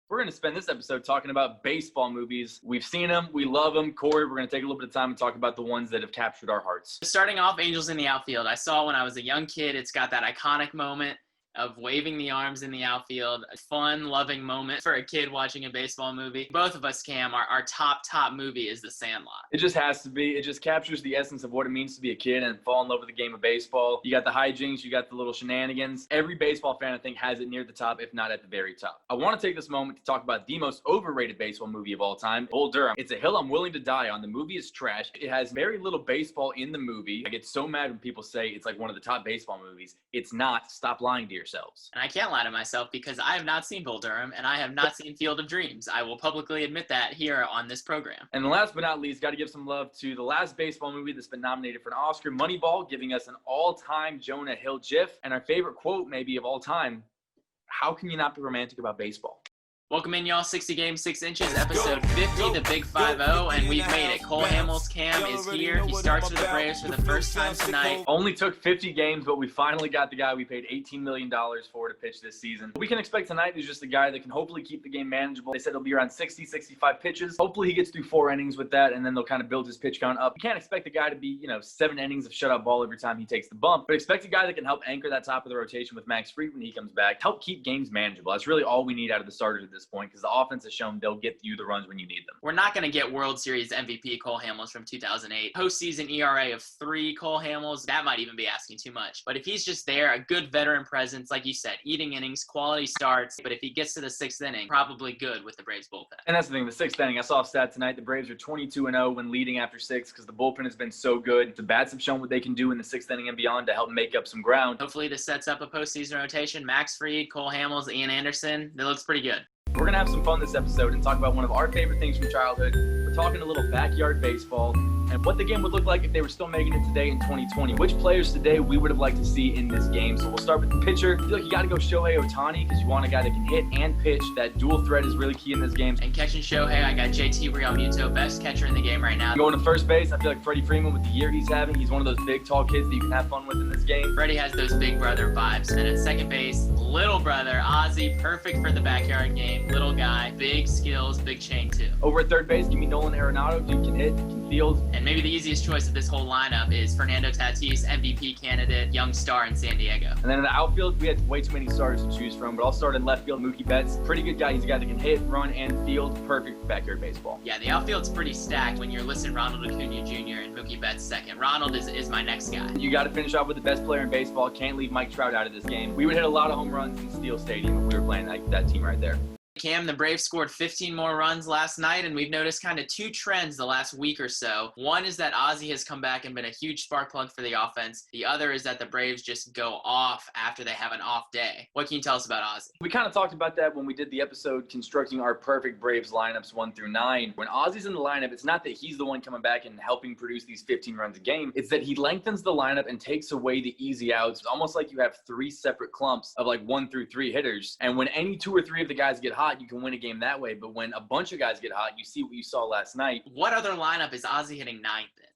We're going to spend this episode talking about baseball movies. We've seen them. We love them. Corey, we're going to take a little bit of time and talk about the ones that have captured our hearts. Starting off, Angels in the Outfield. I saw when I was a young kid. It's got that iconic moment of waving the arms in the outfield. A fun, loving moment for a kid watching a baseball movie. Both of us, Cam, our top movie is The Sandlot. It just has to be. It just captures the essence of what it means to be a kid and fall in love with the game of baseball. You got the hijinks, you got the little shenanigans. Every baseball fan, I think, has it near the top, if not at the very top. I want to take this moment to talk about the most overrated baseball movie of all time, Bull Durham. It's a hill I'm willing to die on. The movie is trash. It has very little baseball in the movie. I get so mad when people say it's like one of the top baseball movies. It's not. Stop lying to yourselves. And I can't lie to myself because I have not seen Bull Durham and I have not seen Field of Dreams. I will publicly admit that here on this program. And last but not least, got to give some love to the last baseball movie that's been nominated for an Oscar, Moneyball, giving us an all-time Jonah Hill gif. And our favorite quote maybe of all time, how can you not be romantic about baseball? Welcome in, y'all. 60 games, 6 inches, episode 50, the Big 5-0, and we've made it. Cole Hamels Cam is here. He starts for the Braves for the first time tonight. Only took 50 games, but we finally got the guy we paid $18 million for to pitch this season. What we can expect tonight is just a guy that can hopefully keep the game manageable. They said it'll be around 60, 65 pitches. Hopefully he gets through 4 innings with that, and then they'll kind of build his pitch count up. You can't expect the guy to be, 7 innings of shutout ball every time he takes the bump, but expect a guy that can help anchor that top of the rotation with Max Fried when he comes back, help keep games manageable. That's really all we need out of the starters at this point, because the offense has shown they'll get you the runs when you need them. We're not going to get World Series MVP Cole Hamels from 2008. Postseason ERA of 3 Cole Hamels, that might even be asking too much. But if he's just there, a good veteran presence, like you said, eating innings, quality starts. But if he gets to the 6th inning, probably good with the Braves bullpen. And that's the thing, the 6th inning, I saw a stat tonight, the Braves are 22-0 when leading after 6 because the bullpen has been so good. The bats have shown what they can do in the 6th inning and beyond to help make up some ground. Hopefully this sets up a postseason rotation. Max Fried, Cole Hamels, Ian Anderson, that looks pretty good. We're going to have some fun this episode and talk about one of our favorite things from childhood. We're talking a little backyard baseball and what the game would look like if they were still making it today in 2020. Which players today we would have liked to see in this game. So we'll start with the pitcher. I feel like you got to go Shohei Ohtani because you want a guy that can hit and pitch. That dual threat is really key in this game. And catching Shohei, I got JT Realmuto, best catcher in the game right now. Going to first base, I feel like Freddie Freeman with the year he's having. He's one of those big, tall kids that you can have fun with in this game. Freddie has those big brother vibes. And at second base, little brother, Ozzie, perfect for the backyard game. Little guy, big skills, big chain too. Over at third base, give me Nolan Arenado. Dude can hit, can field. And maybe the easiest choice of this whole lineup is Fernando Tatis, MVP candidate, young star in San Diego. And then in the outfield, we had way too many starters to choose from, but I'll start in left field, Mookie Betts. Pretty good guy. He's a guy that can hit, run, and field. Perfect for backyard baseball. Yeah, the outfield's pretty stacked when you're listing Ronald Acuna Jr. and Mookie Betts second. Ronald is my next guy. You got to finish off with the best player in baseball. Can't leave Mike Trout out of this game. We would hit a lot of home runs in Steel Stadium if we were playing that team right there. Cam, the Braves scored 15 more runs last night, and we've noticed kind of 2 trends the last week or so. One is that Ozzie has come back and been a huge spark plug for the offense. The other is that the Braves just go off after they have an off day. What can you tell us about Ozzie? We kind of talked about that when we did the episode constructing our perfect Braves lineups 1 through 9. When Ozzie's in the lineup, it's not that he's the one coming back and helping produce these 15 runs a game. It's that he lengthens the lineup and takes away the easy outs. It's almost like you have 3 separate clumps of like 1 through 3 hitters. And when any 2 or 3 of the guys get hot, you can win a game that way. But when a bunch of guys get hot, you see what you saw last night. What other lineup is Ozzie hitting 9th in?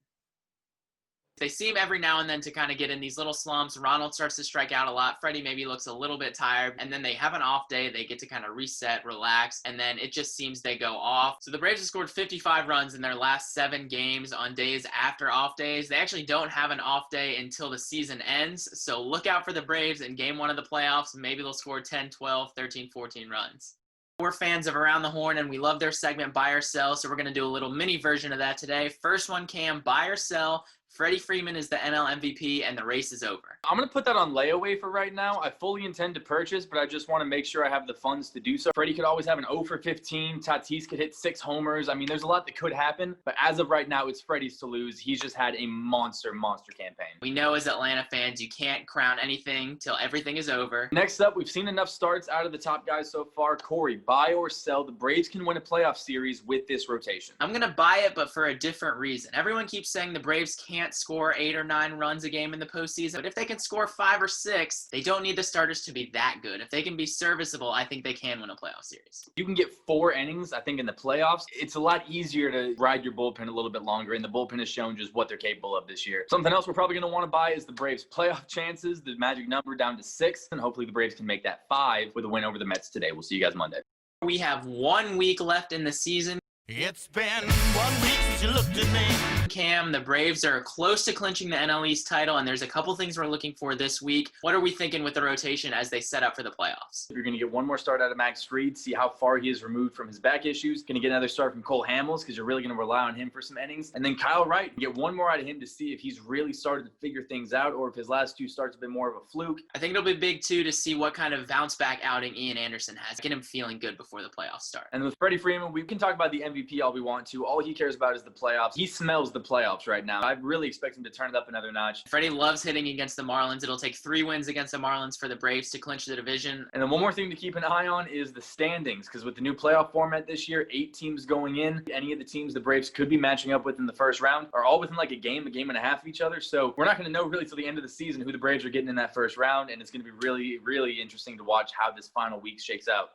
They seem every now and then to kind of get in these little slumps. Ronald starts to strike out a lot. Freddie maybe looks a little bit tired. And then they have an off day. They get to kind of reset, relax. And then it just seems they go off. So the Braves have scored 55 runs in their last 7 games on days after off days. They actually don't have an off day until the season ends. So look out for the Braves in game 1 of the playoffs. Maybe they'll score 10, 12, 13, 14 runs. We're fans of Around the Horn, and we love their segment Buy or Sell, so we're going to do a little mini version of that today. First one, Cam, buy or sell. Freddie Freeman is the NL MVP, and the race is over. I'm going to put that on layaway for right now. I fully intend to purchase, but I just want to make sure I have the funds to do so. Freddie could always have an 0 for 15. Tatis could hit 6 homers. I mean, there's a lot that could happen, but as of right now, it's Freddie's to lose. He's just had a monster campaign. We know as Atlanta fans, you can't crown anything till everything is over. Next up, we've seen enough starts out of the top guys so far. Corey, buy or sell? The Braves can win a playoff series with this rotation. I'm going to buy it, but for a different reason. Everyone keeps saying the Braves can't score 8 or 9 runs a game in the postseason, but if they can score 5 or 6, they don't need the starters to be that good. If they can be serviceable, I think they can win a playoff series. You can get 4 innings, I think, in the playoffs. It's a lot easier to ride your bullpen a little bit longer, and the bullpen has shown just what they're capable of this year. Something else we're probably going to want to buy is the Braves' playoff chances, the magic number down to 6, and hopefully the Braves can make that 5 with a win over the Mets today. We'll see you guys Monday. We have 1 week left in the season. It's been 1 week since you looked at me. Cam, the Braves are close to clinching the NL East title, and there's a couple things we're looking for this week. What are we thinking with the rotation as they set up for the playoffs? You're going to get one more start out of Max Fried, see how far he is removed from his back issues. Going to get another start from Cole Hamels because you're really going to rely on him for some innings. And then Kyle Wright, get one more out of him to see if he's really started to figure things out or if his last 2 starts have been more of a fluke. I think it'll be big, too, to see what kind of bounce-back outing Ian Anderson has. Get him feeling good before the playoffs start. And with Freddie Freeman, we can talk about the MVP all we want to. All he cares about is the playoffs. He smells the playoffs right now. I really expect him to turn it up another notch. Freddie loves hitting against the Marlins. It'll take 3 wins against the Marlins for the Braves to clinch the division. And then one more thing to keep an eye on is the standings, because with the new playoff format this year, 8 teams going in, any of the teams the Braves could be matching up with in the first round are all within like a game and a half of each other. So we're not going to know really till the end of the season who the Braves are getting in that first round, and it's going to be really, really interesting to watch how this final week shakes out.